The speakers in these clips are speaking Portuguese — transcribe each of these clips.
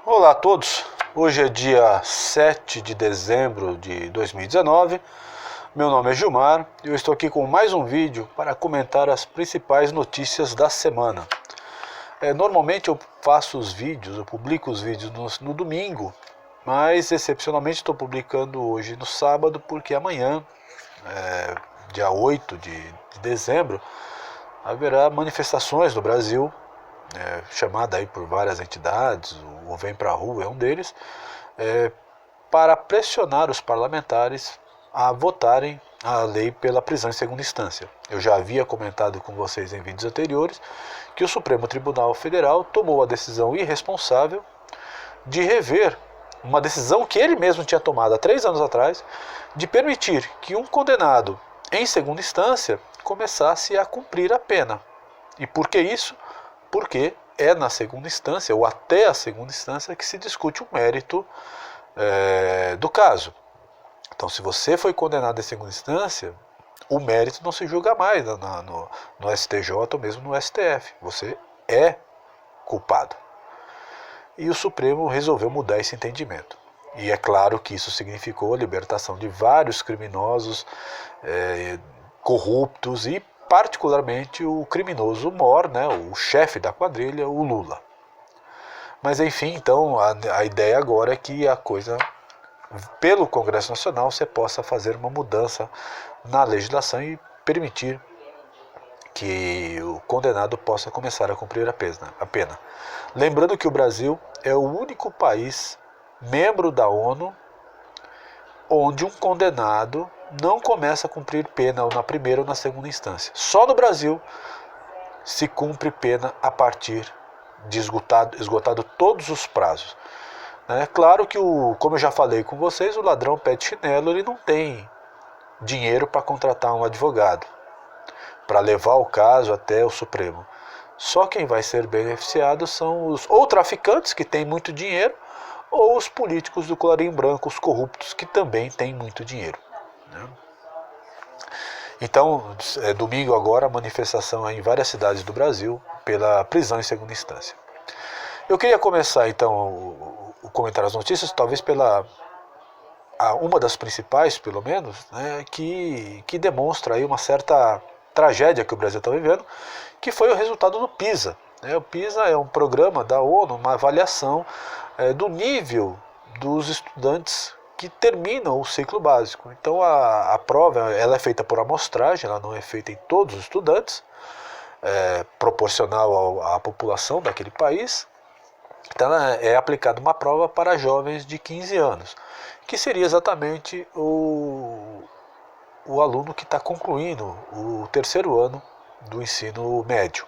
Olá a todos, hoje é dia 7 de dezembro de 2019, meu nome é Gilmar e eu estou aqui com mais um vídeo para comentar as principais notícias da semana. Normalmente eu faço os vídeos, eu publico os vídeos no domingo, mas excepcionalmente estou publicando hoje no sábado porque amanhã, dia 8 de dezembro, haverá manifestações no Brasil, chamada aí por várias entidades, o Vem Pra Rua é um deles, para pressionar os parlamentares a votarem a lei pela prisão em segunda instância. Eu já havia comentado com vocês em vídeos anteriores que o Supremo Tribunal Federal tomou a decisão irresponsável de rever uma decisão que ele mesmo tinha tomado há 3 anos atrás, de permitir que um condenado em segunda instância começasse a cumprir a pena. E por que isso? Porque é na segunda instância, ou até a segunda instância, que se discute o mérito do caso. Então, se você foi condenado em segunda instância, o mérito não se julga mais no STJ ou mesmo no STF. Você é culpado. E o Supremo resolveu mudar esse entendimento. E é claro que isso significou a libertação de vários criminosos corruptos e particularmente o criminoso mor, o chefe da quadrilha, o Lula. Mas enfim, então a ideia agora é que a coisa, pelo Congresso Nacional, você possa fazer uma mudança na legislação e permitir que o condenado possa começar a cumprir a pena. Lembrando que o Brasil é o único país membro da ONU onde um condenado não começa a cumprir pena ou na primeira ou na segunda instância. Só no Brasil se cumpre pena a partir de esgotado todos os prazos. É claro que, como eu já falei com vocês, o ladrão pé de chinelo ele não tem dinheiro para contratar um advogado, para levar o caso até o Supremo. Só quem vai ser beneficiado são os ou traficantes, que têm muito dinheiro, ou os políticos do colarinho branco, os corruptos, que também têm muito dinheiro. Então, domingo agora, manifestação em várias cidades do Brasil pela prisão em segunda instância. Eu queria começar então o comentário das notícias, talvez pela uma das principais, pelo menos, que demonstra aí uma certa tragédia que o Brasil está vivendo, que foi o resultado do PISA. O PISA é um programa da ONU, uma avaliação do nível dos estudantes que terminam o ciclo básico. Então a prova ela é feita por amostragem, ela não é feita em todos os estudantes, proporcional à população daquele país. Então é aplicada uma prova para jovens de 15 anos, que seria exatamente o aluno que está concluindo o 3º ano do ensino médio.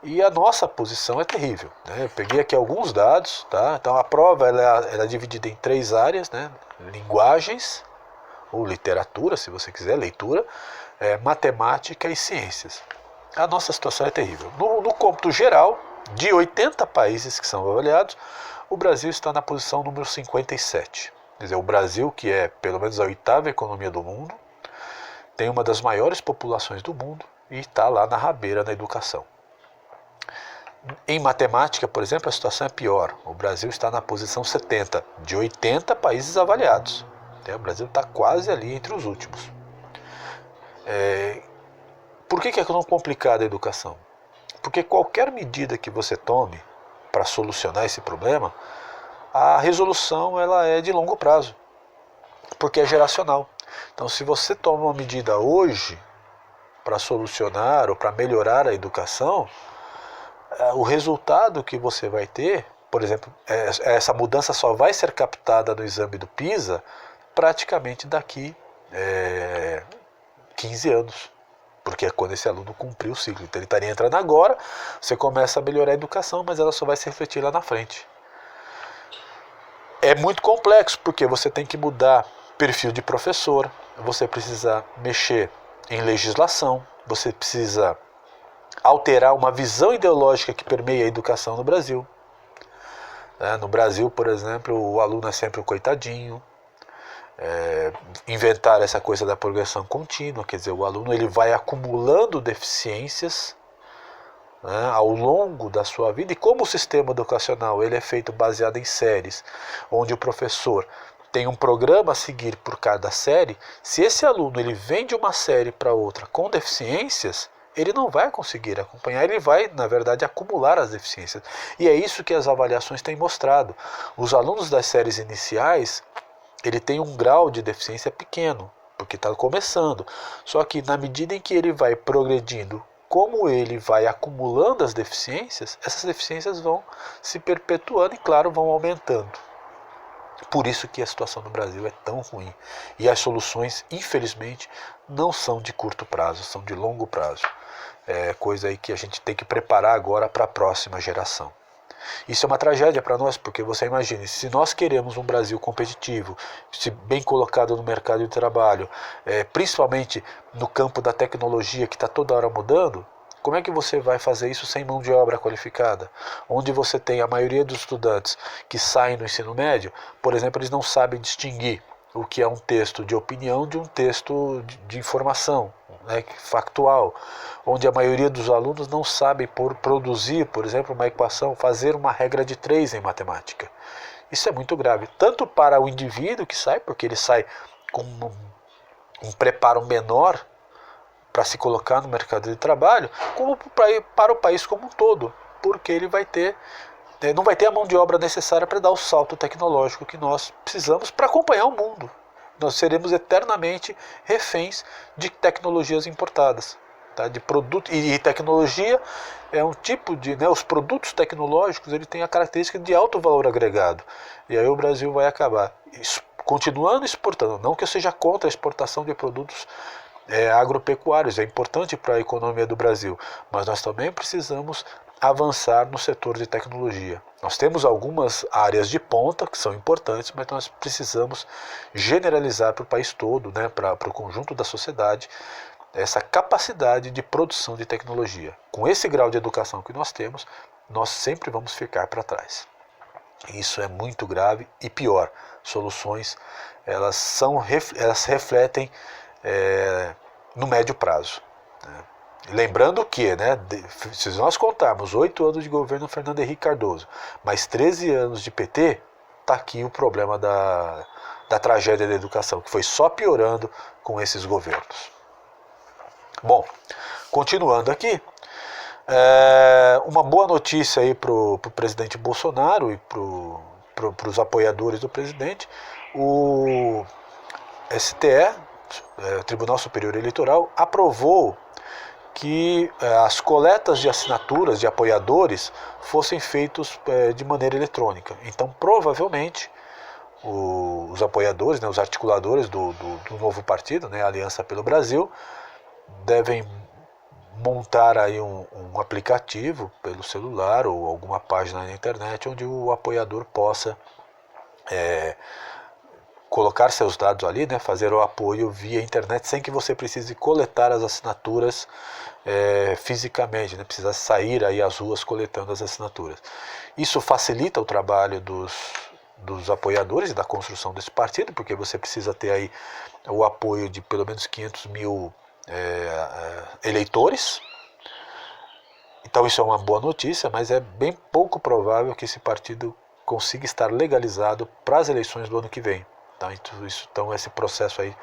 E a nossa posição é terrível. Eu peguei aqui alguns dados. Então a prova ela é dividida em 3 áreas. Linguagens, ou literatura, se você quiser, leitura, matemática e ciências. A nossa situação é terrível. No cômputo geral, de 80 países que são avaliados, o Brasil está na posição número 57. Quer dizer, o Brasil, que é pelo menos a 8ª economia do mundo, tem uma das maiores populações do mundo e está lá na rabeira na educação. Em matemática, por exemplo, a situação é pior. O Brasil está na posição 70, de 80 países avaliados. O Brasil está quase ali entre os últimos. Por que é tão complicada a educação? Porque qualquer medida que você tome para solucionar esse problema, a resolução ela é de longo prazo, porque é geracional. Então, se você toma uma medida hoje para solucionar ou para melhorar a educação, o resultado que você vai ter, por exemplo, essa mudança só vai ser captada no exame do PISA praticamente daqui 15 anos, porque é quando esse aluno cumpriu o ciclo. Então ele estaria entrando agora, você começa a melhorar a educação, mas ela só vai se refletir lá na frente. É muito complexo, porque você tem que mudar perfil de professor, você precisa mexer em legislação, você precisa alterar uma visão ideológica que permeia a educação no Brasil. No Brasil, por exemplo, o aluno é sempre o coitadinho. Inventar essa coisa da progressão contínua, quer dizer, o aluno ele vai acumulando deficiências né, ao longo da sua vida, e como o sistema educacional ele é feito baseado em séries, onde o professor tem um programa a seguir por cada série, se esse aluno ele vem de uma série para outra com deficiências, ele não vai conseguir acompanhar, ele vai, na verdade, acumular as deficiências. E é isso que as avaliações têm mostrado. Os alunos das séries iniciais, ele tem um grau de deficiência pequeno, porque está começando. Só que na medida em que ele vai progredindo, como ele vai acumulando as deficiências, essas deficiências vão se perpetuando e, claro, vão aumentando. Por isso que a situação no Brasil é tão ruim. E as soluções, infelizmente, não são de curto prazo, são de longo prazo. É coisa aí que a gente tem que preparar agora para a próxima geração. Isso é uma tragédia para nós, porque você imagine, se nós queremos um Brasil competitivo, se bem colocado no mercado de trabalho, principalmente no campo da tecnologia que está toda hora mudando, como é que você vai fazer isso sem mão de obra qualificada? Onde você tem a maioria dos estudantes que saem do ensino médio, por exemplo, eles não sabem distinguir o que é um texto de opinião de um texto de informação, né, factual, onde a maioria dos alunos não sabe produzir, por exemplo, uma equação, fazer uma regra de 3 em matemática. Isso é muito grave, tanto para o indivíduo que sai, porque ele sai com um preparo menor para se colocar no mercado de trabalho, como para o país como um todo, porque ele não vai ter a mão de obra necessária para dar o salto tecnológico que nós precisamos para acompanhar o mundo. Nós seremos eternamente reféns de tecnologias importadas, tá? De produto, e tecnologia é um tipo de, né, os produtos tecnológicos ele tem a característica de alto valor agregado, e aí o Brasil vai acabar continuando exportando. Não que eu seja contra a exportação de produtos agropecuários, é importante para a economia do Brasil, mas nós também precisamos avançar no setor de tecnologia. Nós temos algumas áreas de ponta que são importantes, mas nós precisamos generalizar para o país todo, né, para o conjunto da sociedade, essa capacidade de produção de tecnologia. Com esse grau de educação que nós temos, nós sempre vamos ficar para trás. Isso é muito grave e pior, soluções elas refletem no médio prazo. Né? Lembrando que, né, se nós contarmos 8 anos de governo Fernando Henrique Cardoso, mais 13 anos de PT, está aqui o problema da tragédia da educação, que foi só piorando com esses governos. Bom, continuando aqui, uma boa notícia aí para o presidente Bolsonaro e para os apoiadores do presidente. O STE, o Tribunal Superior Eleitoral, aprovou que as coletas de assinaturas de apoiadores fossem feitos de maneira eletrônica. Então, provavelmente, os apoiadores, né, os articuladores do novo partido, né, Aliança pelo Brasil, devem montar aí um aplicativo pelo celular ou alguma página na internet onde o apoiador possa colocar seus dados ali, né, fazer o apoio via internet sem que você precise coletar as assinaturas fisicamente, né, precisa sair aí às ruas coletando as assinaturas. Isso facilita o trabalho dos apoiadores e da construção desse partido, porque você precisa ter aí o apoio de pelo menos 500 mil eleitores. Então isso é uma boa notícia, mas é bem pouco provável que esse partido consiga estar legalizado para as eleições do ano que vem. Então esse processo aí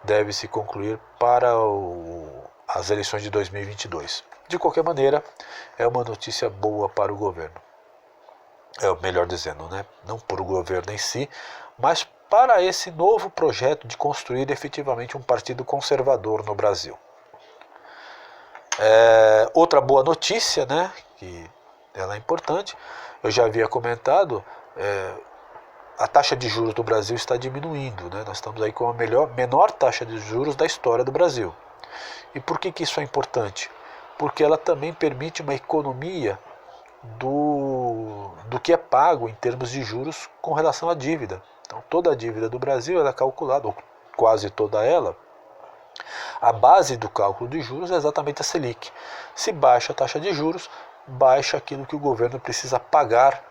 deve se concluir para as eleições de 2022. De qualquer maneira, é uma notícia boa para o governo. Melhor dizendo, né? Não para o governo em si, mas para esse novo projeto de construir efetivamente um partido conservador no Brasil. Outra boa notícia, né, que ela é importante, eu já havia comentado, a taxa de juros do Brasil está diminuindo, né? Nós estamos aí com a menor taxa de juros da história do Brasil. E por que isso é importante? Porque ela também permite uma economia do que é pago em termos de juros com relação à dívida. Então toda a dívida do Brasil ela é calculada, ou quase toda ela. A base do cálculo de juros é exatamente a Selic. Se baixa a taxa de juros, baixa aquilo que o governo precisa pagar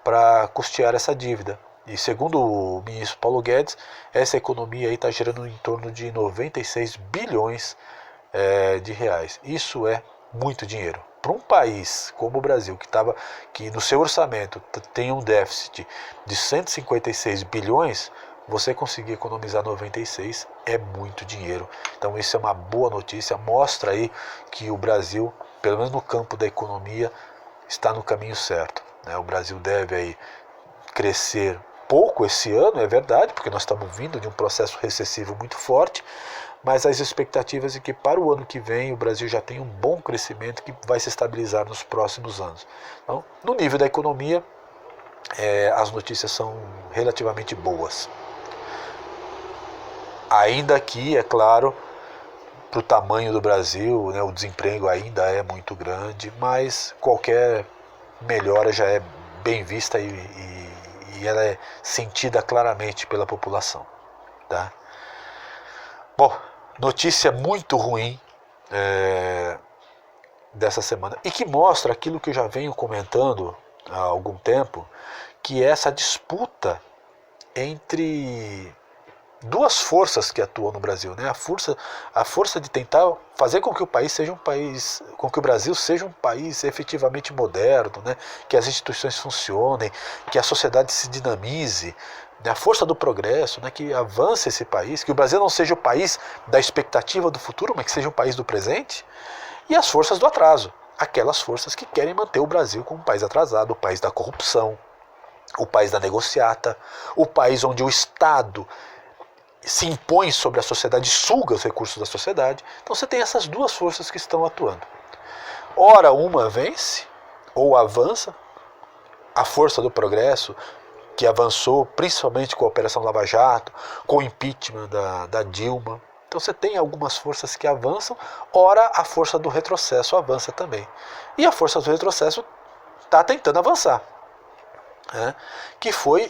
para custear essa dívida. E segundo o ministro Paulo Guedes, essa economia está gerando em torno de 96 bilhões de reais. Isso é muito dinheiro. para um país como o Brasil, que no seu orçamento tem um déficit de 156 bilhões, você conseguir economizar 96 é muito dinheiro. Então isso é uma boa notícia, mostra aí que o Brasil, pelo menos no campo da economia, está no caminho certo, né? O Brasil deve aí crescer pouco esse ano, é verdade, porque nós estamos vindo de um processo recessivo muito forte, mas as expectativas é que para o ano que vem o Brasil já tem um bom crescimento que vai se estabilizar nos próximos anos. Então, no nível da economia, as notícias são relativamente boas. Ainda que, é claro, para o tamanho do Brasil, né, o desemprego ainda é muito grande, mas qualquer melhora já é bem vista e ela é sentida claramente pela população. Tá? Bom, notícia muito ruim dessa semana e que mostra aquilo que eu já venho comentando há algum tempo, que é essa disputa entre duas forças que atuam no Brasil, né? A força de tentar fazer com que o país seja com que o Brasil seja um país efetivamente moderno, né? Que as instituições funcionem, que a sociedade se dinamize, né? A força do progresso, né? Que avance esse país, que o Brasil não seja o país da expectativa do futuro, mas que seja um país do presente, e as forças do atraso, aquelas forças que querem manter o Brasil como um país atrasado, o país da corrupção, o país da negociata, o país onde o Estado se impõe sobre a sociedade, suga os recursos da sociedade. Então você tem essas duas forças que estão atuando. Ora uma vence, ou avança, a força do progresso, que avançou principalmente com a Operação Lava Jato, com o impeachment da Dilma. Então você tem algumas forças que avançam, ora a força do retrocesso avança também. E a força do retrocesso está tentando avançar. Né? Que foi...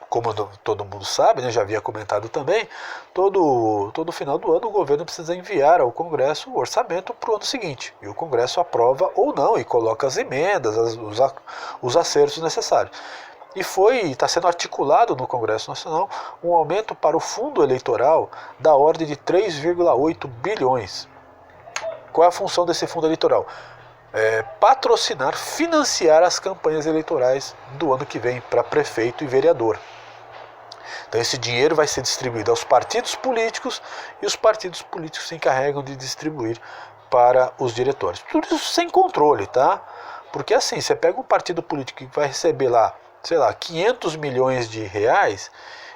como todo mundo sabe, né, já havia comentado também, todo final do ano o governo precisa enviar ao Congresso o orçamento para o ano seguinte. E o Congresso aprova ou não e coloca as emendas, os acertos necessários. E está sendo articulado no Congresso Nacional um aumento para o fundo eleitoral da ordem de 3,8 bilhões. Qual é a função desse fundo eleitoral? Patrocinar, financiar as campanhas eleitorais do ano que vem para prefeito e vereador. Então esse dinheiro vai ser distribuído aos partidos políticos e os partidos políticos se encarregam de distribuir para os diretórios. Tudo isso sem controle, tá? Porque assim, você pega um partido político que vai receber lá, sei lá, 500 milhões de reais,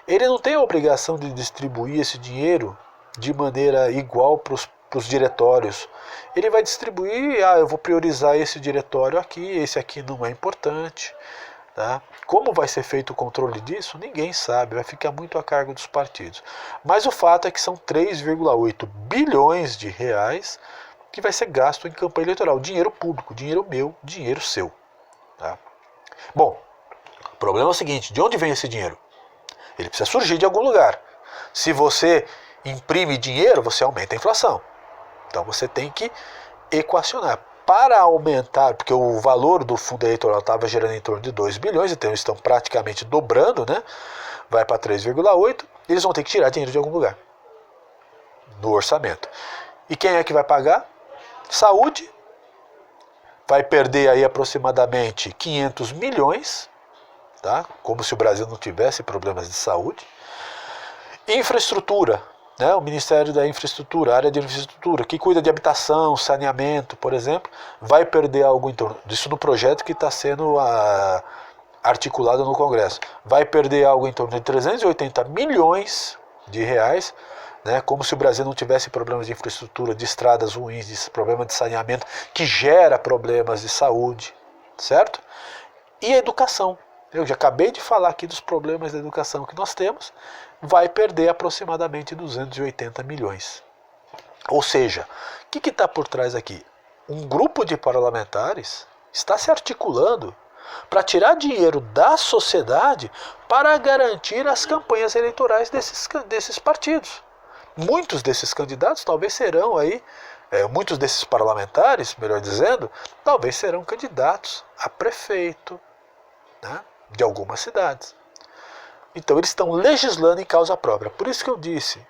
ele não tem a obrigação de distribuir esse dinheiro de maneira igual para os diretórios. Ele vai distribuir, eu vou priorizar esse diretório aqui, esse aqui não é importante. Tá? Como vai ser feito o controle disso? Ninguém sabe, vai ficar muito a cargo dos partidos. Mas o fato é que são 3,8 bilhões de reais que vai ser gasto em campanha eleitoral. Dinheiro público, dinheiro meu, dinheiro seu. Tá? Bom, o problema é o seguinte, de onde vem esse dinheiro? Ele precisa surgir de algum lugar. Se você imprime dinheiro, você aumenta a inflação. Então você tem que equacionar. Para aumentar, porque o valor do fundo eleitoral estava gerando em torno de 2 bilhões, então eles estão praticamente dobrando, né? Vai para 3,8, eles vão ter que tirar dinheiro de algum lugar no orçamento. E quem é que vai pagar? Saúde. Vai perder aí aproximadamente 500 milhões, tá? Como se o Brasil não tivesse problemas de saúde. Infraestrutura. Né, o Ministério da Infraestrutura, a área de infraestrutura, que cuida de habitação, saneamento, por exemplo, vai perder algo em torno disso no projeto que está sendo articulado no Congresso. Vai perder algo em torno de 380 milhões de reais, né, como se o Brasil não tivesse problemas de infraestrutura, de estradas ruins, de problema de saneamento, que gera problemas de saúde, certo? E a educação. Eu já acabei de falar aqui dos problemas da educação que nós temos, vai perder aproximadamente 280 milhões. Ou seja, o que está por trás aqui? Um grupo de parlamentares está se articulando para tirar dinheiro da sociedade para garantir as campanhas eleitorais desses partidos. Muitos desses candidatos talvez serão aí, muitos desses parlamentares, melhor dizendo, talvez serão candidatos a prefeito, né, de algumas cidades. Então eles estão legislando em causa própria. Por isso que eu disse,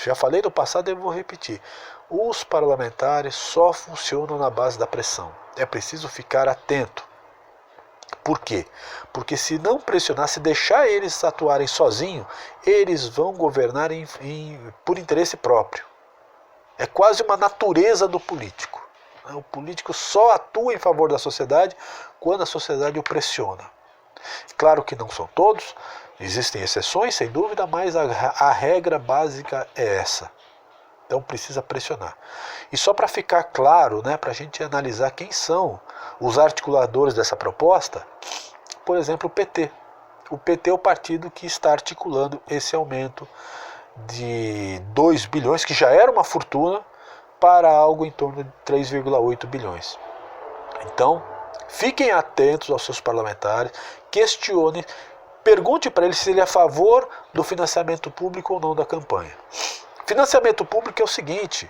já falei no passado e vou repetir, os parlamentares só funcionam na base da pressão. É preciso ficar atento. Por quê? Porque se não pressionar, se deixar eles atuarem sozinhos, eles vão governar por interesse próprio. É quase uma natureza do político. O político só atua em favor da sociedade quando a sociedade o pressiona. Claro que não são todos, existem exceções, sem dúvida, mas a regra básica é essa. Então precisa pressionar. E só para ficar claro, para a gente analisar quem são os articuladores dessa proposta, por exemplo, o PT. O PT é o partido que está articulando esse aumento de 2 bilhões, que já era uma fortuna, para algo em torno de 3,8 bilhões. Então, fiquem atentos aos seus parlamentares, questionem, pergunte para eles se ele é a favor do financiamento público ou não da campanha. Financiamento público é o seguinte,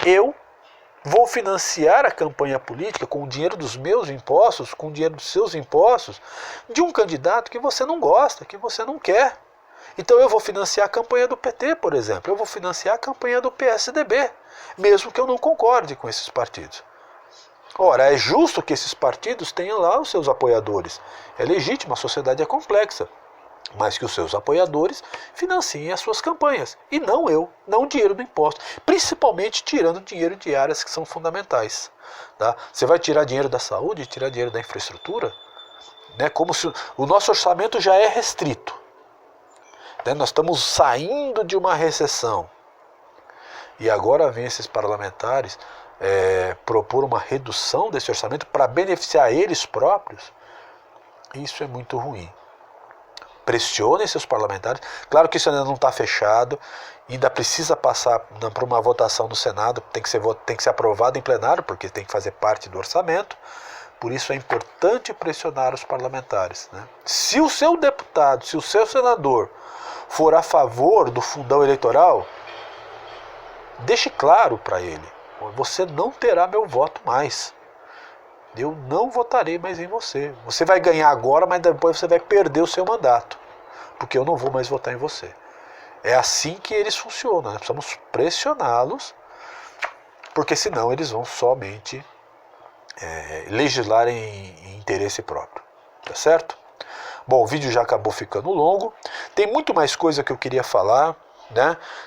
eu vou financiar a campanha política com o dinheiro dos meus impostos, com o dinheiro dos seus impostos, de um candidato que você não gosta, que você não quer. Então eu vou financiar a campanha do PT, por exemplo, eu vou financiar a campanha do PSDB, mesmo que eu não concorde com esses partidos. Ora, é justo que esses partidos tenham lá os seus apoiadores. É legítimo, a sociedade é complexa. Mas que os seus apoiadores financiem as suas campanhas. E não eu, não o dinheiro do imposto. Principalmente tirando dinheiro de áreas que são fundamentais. Tá? Você vai tirar dinheiro da saúde, tirar dinheiro da infraestrutura? Como se o nosso orçamento já é restrito. Nós estamos saindo de uma recessão. E agora vem esses parlamentares propor uma redução desse orçamento para beneficiar eles próprios. Isso é muito ruim. Pressionem seus parlamentares. Claro que isso ainda não está fechado, ainda precisa passar por uma votação no Senado, tem que ser aprovado em plenário, porque tem que fazer parte do orçamento. Por isso é importante pressionar os parlamentares. Se o seu deputado, se o seu senador for a favor do fundão eleitoral, deixe claro para ele, você não terá meu voto mais. Eu não votarei mais em você. Você vai ganhar agora, mas depois você vai perder o seu mandato. Porque eu não vou mais votar em você. É assim que eles funcionam. Nós precisamos pressioná-los, porque senão eles vão somente legislar em interesse próprio. Tá certo? Bom, o vídeo já acabou ficando longo. Tem muito mais coisa que eu queria falar.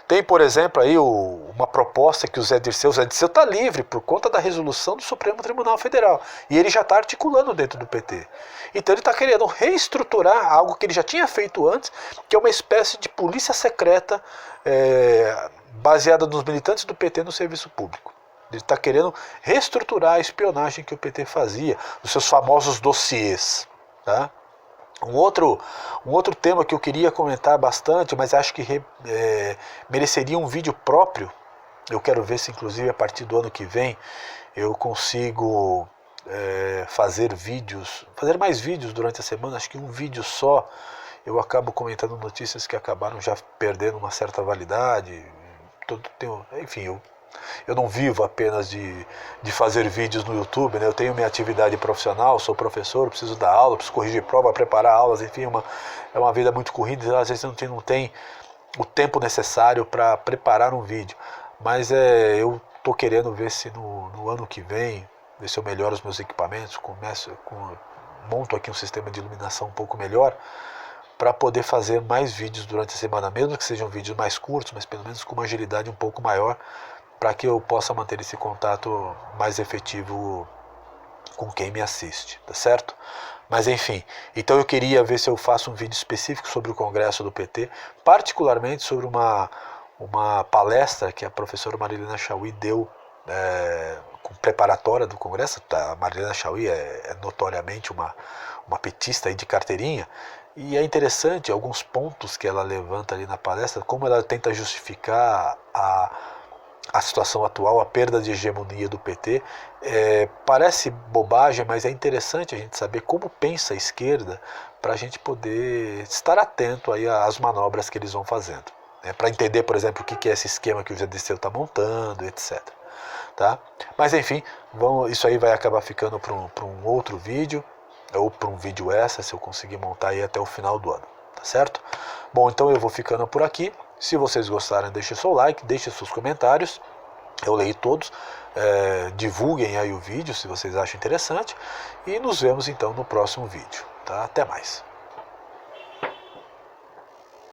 Tem, por exemplo, aí uma proposta que o Zé Dirceu está livre por conta da resolução do Supremo Tribunal Federal. E ele já está articulando dentro do PT. Então ele está querendo reestruturar algo que ele já tinha feito antes, que é uma espécie de polícia secreta baseada nos militantes do PT no serviço público. Ele está querendo reestruturar a espionagem que o PT fazia, os seus famosos dossiês. Tá? Um outro tema que eu queria comentar bastante, mas acho que mereceria um vídeo próprio. Eu quero ver se inclusive a partir do ano que vem eu consigo fazer mais vídeos durante a semana. Acho que um vídeo só eu acabo comentando notícias que acabaram já perdendo uma certa validade. Enfim, eu não vivo apenas de fazer vídeos no YouTube, Eu tenho minha atividade profissional, sou professor, preciso dar aula, preciso corrigir prova, preparar aulas, enfim, é uma vida muito corrida, às vezes não tem o tempo necessário para preparar um vídeo. Mas eu estou querendo ver se no ano que vem, ver se eu melhoro os meus equipamentos, monto aqui um sistema de iluminação um pouco melhor, para poder fazer mais vídeos durante a semana, mesmo que sejam vídeos mais curtos, mas pelo menos com uma agilidade um pouco maior, para que eu possa manter esse contato mais efetivo com quem me assiste, tá certo? Mas enfim, então eu queria ver se eu faço um vídeo específico sobre o Congresso do PT, particularmente sobre uma palestra que a professora Marilena Chaui deu preparatória do Congresso. A Marilena Chaui é notoriamente uma petista aí de carteirinha, e é interessante alguns pontos que ela levanta ali na palestra, como ela tenta justificar a situação atual, a perda de hegemonia do PT. Parece bobagem, mas é interessante a gente saber como pensa a esquerda, para a gente poder estar atento aí às manobras que eles vão fazendo. Para entender, por exemplo, o que é esse esquema que o GDC está montando, etc. Tá? Mas enfim, isso aí vai acabar ficando para um outro vídeo, ou para um vídeo extra, se eu conseguir montar aí até o final do ano. Tá certo? Bom, então eu vou ficando por aqui. Se vocês gostarem, deixem seu like, deixem seus comentários. Eu leio todos. Divulguem aí o vídeo se vocês acham interessante. E nos vemos então no próximo vídeo. Tá? Até mais.